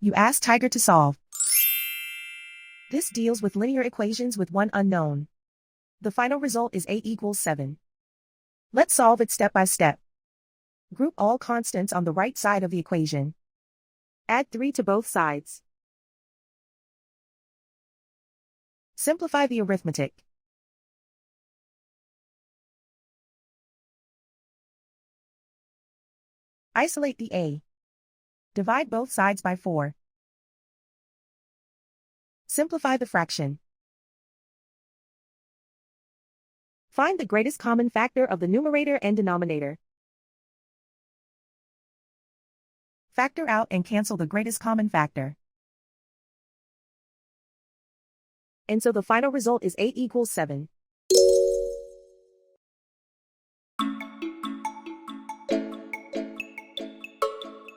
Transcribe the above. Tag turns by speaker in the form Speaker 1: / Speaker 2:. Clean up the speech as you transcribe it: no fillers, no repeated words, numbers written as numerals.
Speaker 1: You ask Tiger to solve. This deals with linear equations with one unknown. The final result is a equals 7. Let's solve it step by step. Group all constants on the right side of the equation. Add 3 to both sides. Simplify the arithmetic. Isolate the a. Divide both sides by 4. Simplify the fraction. Find the greatest common factor of the numerator and denominator. Factor out and cancel the greatest common factor. And so the final result is a equals 7.